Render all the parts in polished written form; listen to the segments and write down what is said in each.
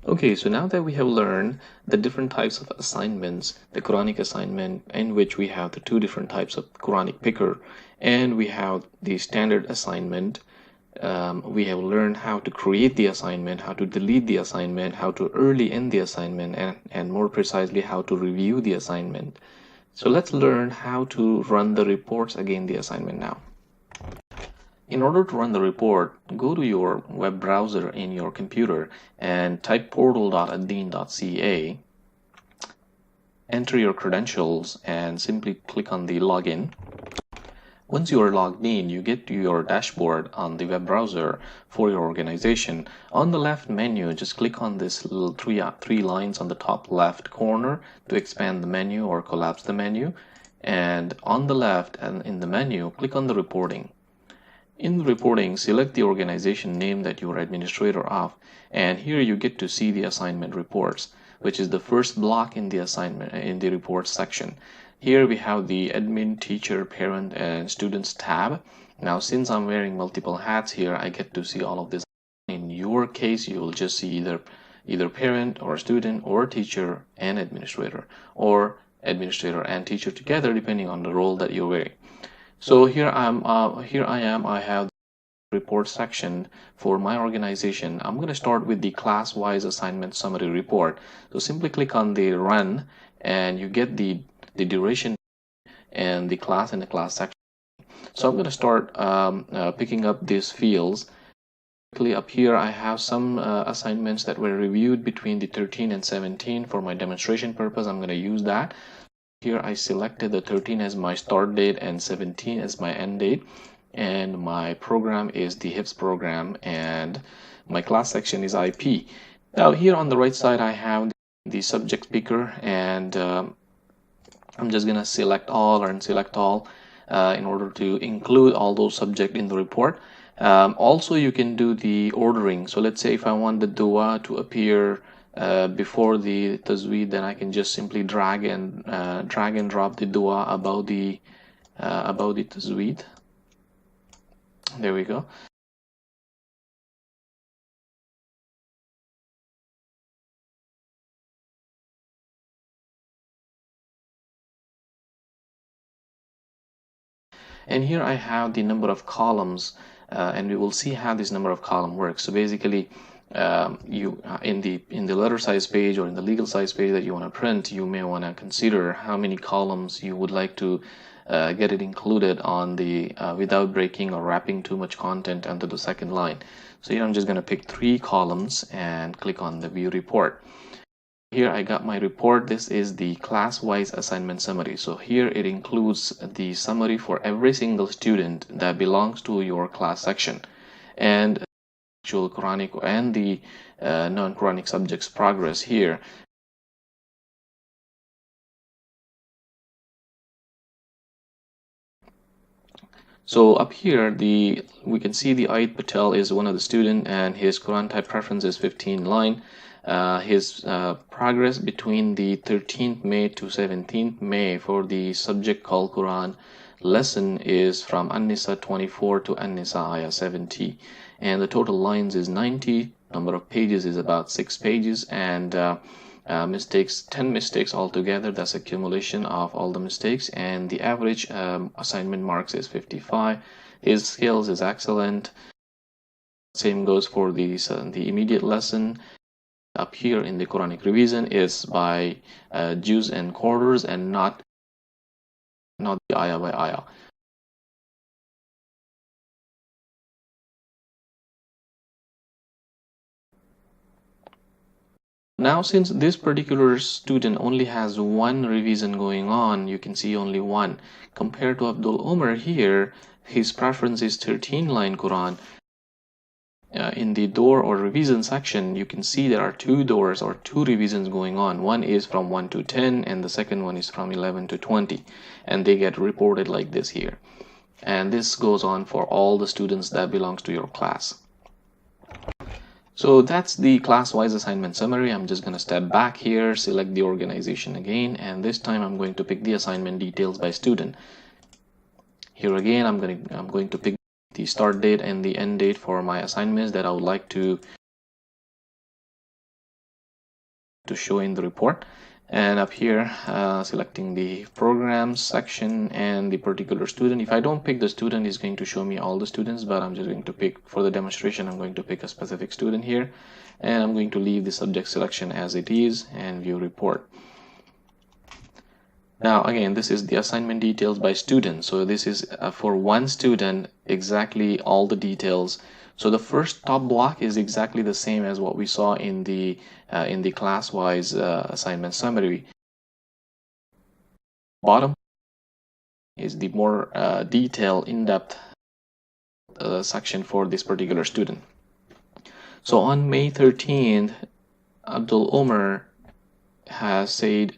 Okay, so now that we have learned the different types of assignments, the Quranic assignment, in which we have the two different types of Quranic picker, and we have the standard assignment, we have learned how to create the assignment, how to delete the assignment, how to early end the assignment, and more precisely, how to review the assignment. So let's learn how to run the reports against the assignment now. In order to run the report, go to your web browser in your computer and type portal.addin.ca, enter your credentials, and simply click on the login. Once you are logged in, you get to your dashboard on the web browser for your organization. On the left menu, just click on this little three lines on the top left corner to expand the menu or collapse the menu. And on the left and in the menu, click on the reporting. In the reporting, select the organization name that you are administrator of, and here you get to see the assignment reports, which is the first block in the assignment in the reports section. Here we have the admin, teacher, parent, and students tab. Now, since I'm wearing multiple hats here, I get to see all of this. In your case, you will just see either parent or student or teacher and administrator, or administrator and teacher together, depending on the role that you're wearing. So here I am. I have the report section for my organization. I'm going to start with the class-wise assignment summary report. So simply click on the run, and you get the duration and the class in the class section. So I'm going to start picking up these fields. Up here, I have some assignments that were reviewed between the 13 and 17 for my demonstration purpose. I'm going to use that. Here I selected the 13 as my start date and 17 as my end date, and my program is the HIPS program, and my class section is IP. Now here on the right side I have the subject picker, and I'm just gonna select all or unselect all in order to include all those subjects in the report. Also, you can do the ordering. So let's say if I want the dua to appear before the tajweed, then I can just simply drag and drop the dua above the tajweed. There we go. And here I have the number of columns, and we will see how this number of column works. So basically, you in the letter size page or in the legal size page that you want to print, you may want to consider how many columns you would like to get it included on the without breaking or wrapping too much content onto the second line. So here I'm just going to pick 3 columns and click on the view report. Here I got my report. This is the class-wise assignment summary. So here it includes the summary for every single student that belongs to your class section, and actual Quranic and the non-Quranic subjects progress here. So up here, we can see the Eid Patel is one of the student, and his Quran type preference is 15 line. His progress between the 13th May to 17th May for the subject called Quran lesson is from An-Nisa 24 to An-Nisa Ayah 70, and the total lines is 90. Number of pages is about 6 pages, and mistakes, 10 mistakes altogether. That's accumulation of all the mistakes, and the average assignment marks is 55. His skills is excellent. Same goes for the immediate lesson. Up here in the Quranic revision is by juz and quarters, and not the ayah by ayah. Now, since this particular student only has one revision going on, you can see only one. Compared to Abdul Umar here, his preference is 13 line Quran. In the door or revision section, you can see there are 2 doors or 2 revisions going on. One is from 1 to 10, and the second one is from 11 to 20, and they get reported like this here. And this goes on for all the students that belongs to your class. So that's the class-wise assignment summary. I'm just going to step back here, select the organization again, and this time I'm going to pick the assignment details by student. Here again, I'm going to pick the start date and the end date for my assignments that I would like to to show in the report. And up here, selecting the programs section and the particular student. If I don't pick the student, it's going to show me all the students, but I'm just going to pick, for the demonstration, I'm going to pick a specific student here, and I'm going to leave the subject selection as it is and view report. Now again, this is the assignment details by student. So this is for one student, exactly all the details. So the first top block is exactly the same as what we saw in the class-wise assignment summary. Bottom is the more detailed, in-depth section for this particular student. So on May 13th, Abdul Umar has said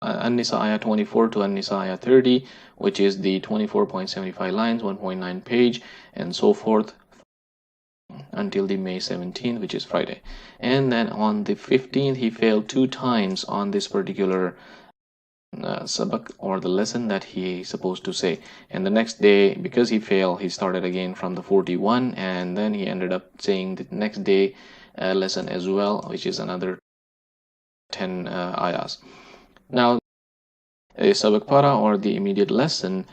An-Nisa ayah 24 to An-Nisa ayah 30, which is the 24.75 lines, 1.9 page, and so forth, until the May 17th, which is Friday. And then on the 15th, he failed 2 times on this particular sabak, or the lesson that he is supposed to say. And the next day, because he failed, he started again from the 41, and then he ended up saying the next day lesson as well, which is another 10 ayahs. Now, a sabak para, or the immediate lesson,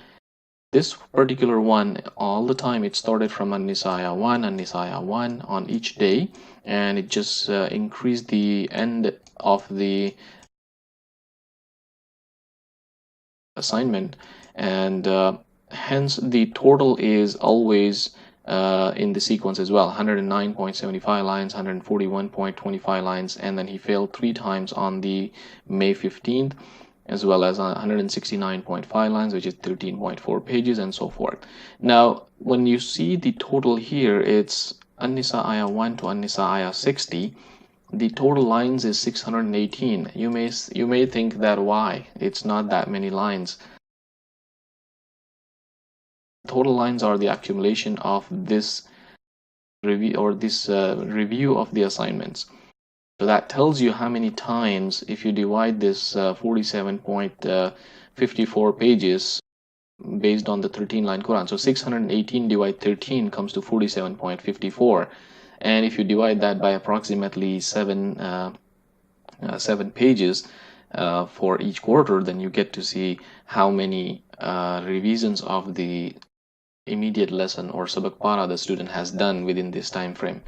this particular one, all the time it started from An-Nisa ayah 1, An-Nisa ayah 1 on each day, and it just increased the end of the assignment, and hence the total is always in the sequence as well, 109.75 lines, 141.25 lines, and then he failed 3 times on the May 15th, as well as 169.5 lines, which is 13.4 pages, and so forth. Now, when you see the total here, it's An-Nisa ayah 1 to An-Nisa ayah 60. The total lines is 618. You may think that why it's not that many lines. Total lines are the accumulation of this review, or this review of the assignments. So that tells you how many times, if you divide this 47.54 pages based on the 13-line Quran. So 618 divide 13 comes to 47.54. And if you divide that by approximately 7 pages for each quarter, then you get to see how many revisions of the immediate lesson or sabak para the student has done within this time frame.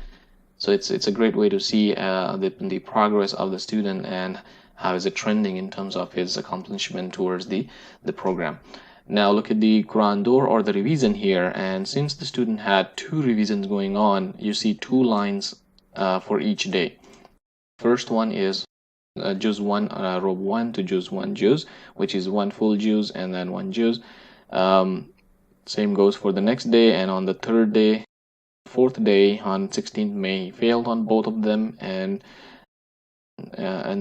So it's a great way to see the progress of the student and how is it trending in terms of his accomplishment towards the program. Now look at the Quran door, or the revision here, and since the student had 2 revisions going on, you see 2 lines for each day. First one is juz 1, robe 1 to juz 1 juz, which is 1 full juz and then 1 juz. Same goes for the next day, and on the 3rd day, 4th day, on 16th May, he failed on both of them, and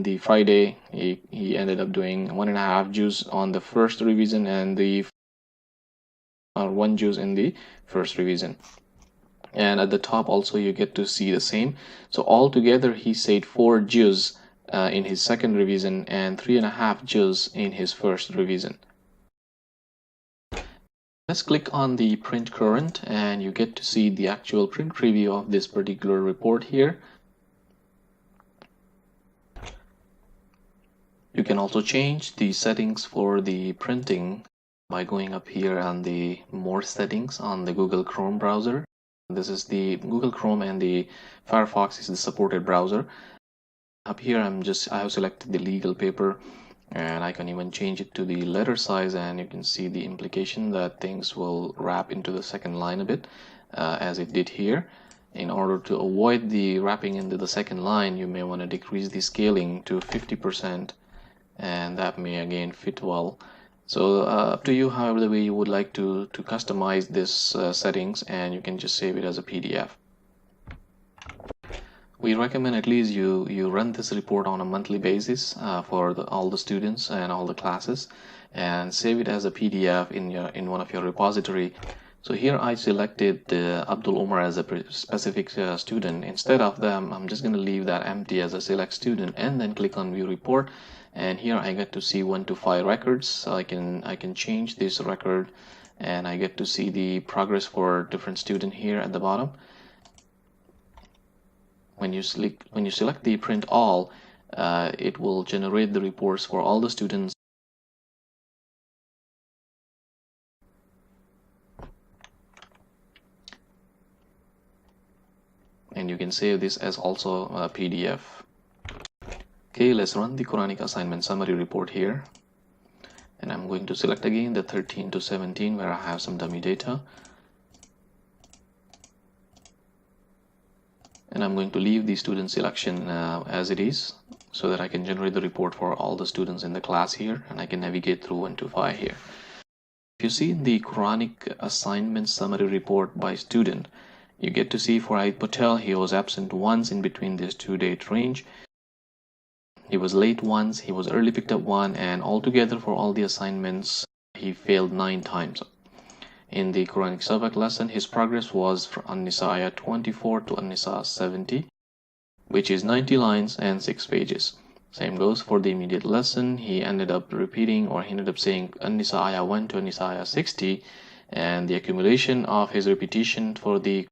the Friday he ended up doing 1.5 juz on the first revision and the 1 juz in the first revision. And at the top also you get to see the same. So altogether he said 4 juz in his second revision and 3.5 juz in his first revision. Let's click on the print current, and you get to see the actual print preview of this particular report here. You can also change the settings for the printing by going up here on the more settings on the Google Chrome browser. This is the Google Chrome, and the Firefox is the supported browser. Up here I have selected the legal paper, and I can even change it to the letter size, and you can see the implication that things will wrap into the second line a bit as it did here. In order to avoid the wrapping into the second line, you may want to decrease the scaling to 50%, and that may again fit well. So up to you, however the way you would like to customize this settings, and you can just save it as a PDF. We recommend at least you run this report on a monthly basis for all the students and all the classes, and save it as a PDF in one of your repository. So here I selected Abdul Umar as a specific student. Instead of them, I'm just going to leave that empty as a select student, and then click on view report. And here I get to see 1 to 5 records. So I can change this record, and I get to see the progress for different student here at the bottom. when you select the print all, it will generate the reports for all the students. And you can save this as also a PDF. Okay, let's run the Quranic assignment summary report here. And I'm going to select again the 13 to 17 where I have some dummy data. And I'm going to leave the student selection as it is so that I can generate the report for all the students in the class here, and I can navigate through 1 to 5 here. If you see the Quranic assignment summary report by student, you get to see for Aid Patel, he was absent once in between this 2-date range. He was late once, he was early picked up one, and altogether for all the assignments, he failed 9 times. In the Quranic Sabak lesson, his progress was from An-Nisa ayah 24 to An-Nisa 70, which is 90 lines and 6 pages. Same goes for the immediate lesson. He ended up repeating, or he ended up saying An-Nisa ayah 1 to An-Nisa ayah 60, and the accumulation of his repetition for the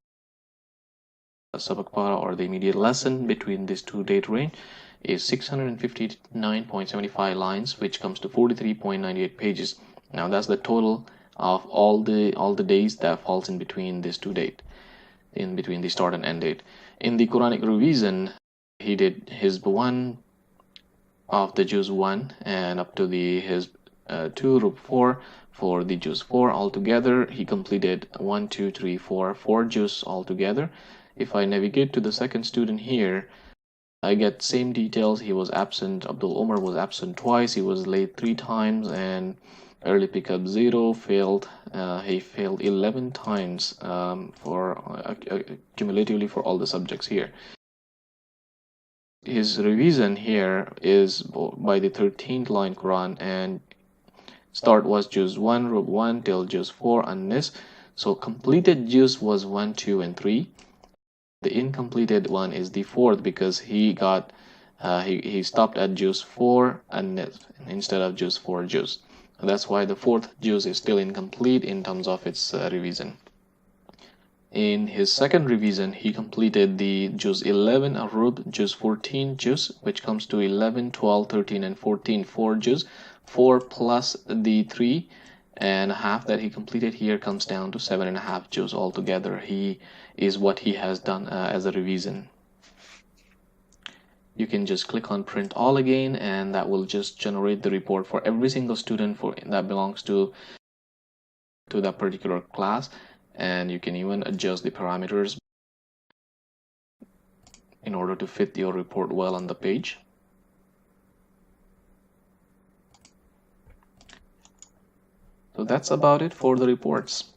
Sabak para or the immediate lesson between this 2-date range is 659.75 lines, which comes to 43.98 pages. Now that's the total of all the days that falls in between this 2-date, in between the start and end date. In the Quranic revision, he did his 1 of the juz 1 and up to the his 2 rub 4 for the juz 4 altogether. He completed 1 2 3 4 4 juz altogether. If I navigate to the second student here, I get same details. He was absent. Abdul Omar was absent twice. He was late 3 times, and early pickup 0, failed. He failed 11 times cumulatively for all the subjects here. His revision here is by the 13th line Quran, and start was juz 1 rub 1 till juz 4 An-Nis. So completed juz was 1 2 and 3. The incompleted one is the 4th because he got he stopped at juz 4 An-Nis instead of juz 4 juz. That's why the 4th juz is still incomplete in terms of its revision. In his second revision, he completed the juz 11 arub, juz 14 juz, which comes to 11, 12, 13, and 14, 4 juz. 4 plus the 3.5 that he completed here comes down to 7.5 juz altogether. He is what he has done as a revision. You can just click on print all again, and that will just generate the report for every single student that belongs to that particular class. And you can even adjust the parameters in order to fit your report well on the page. So that's about it for the reports.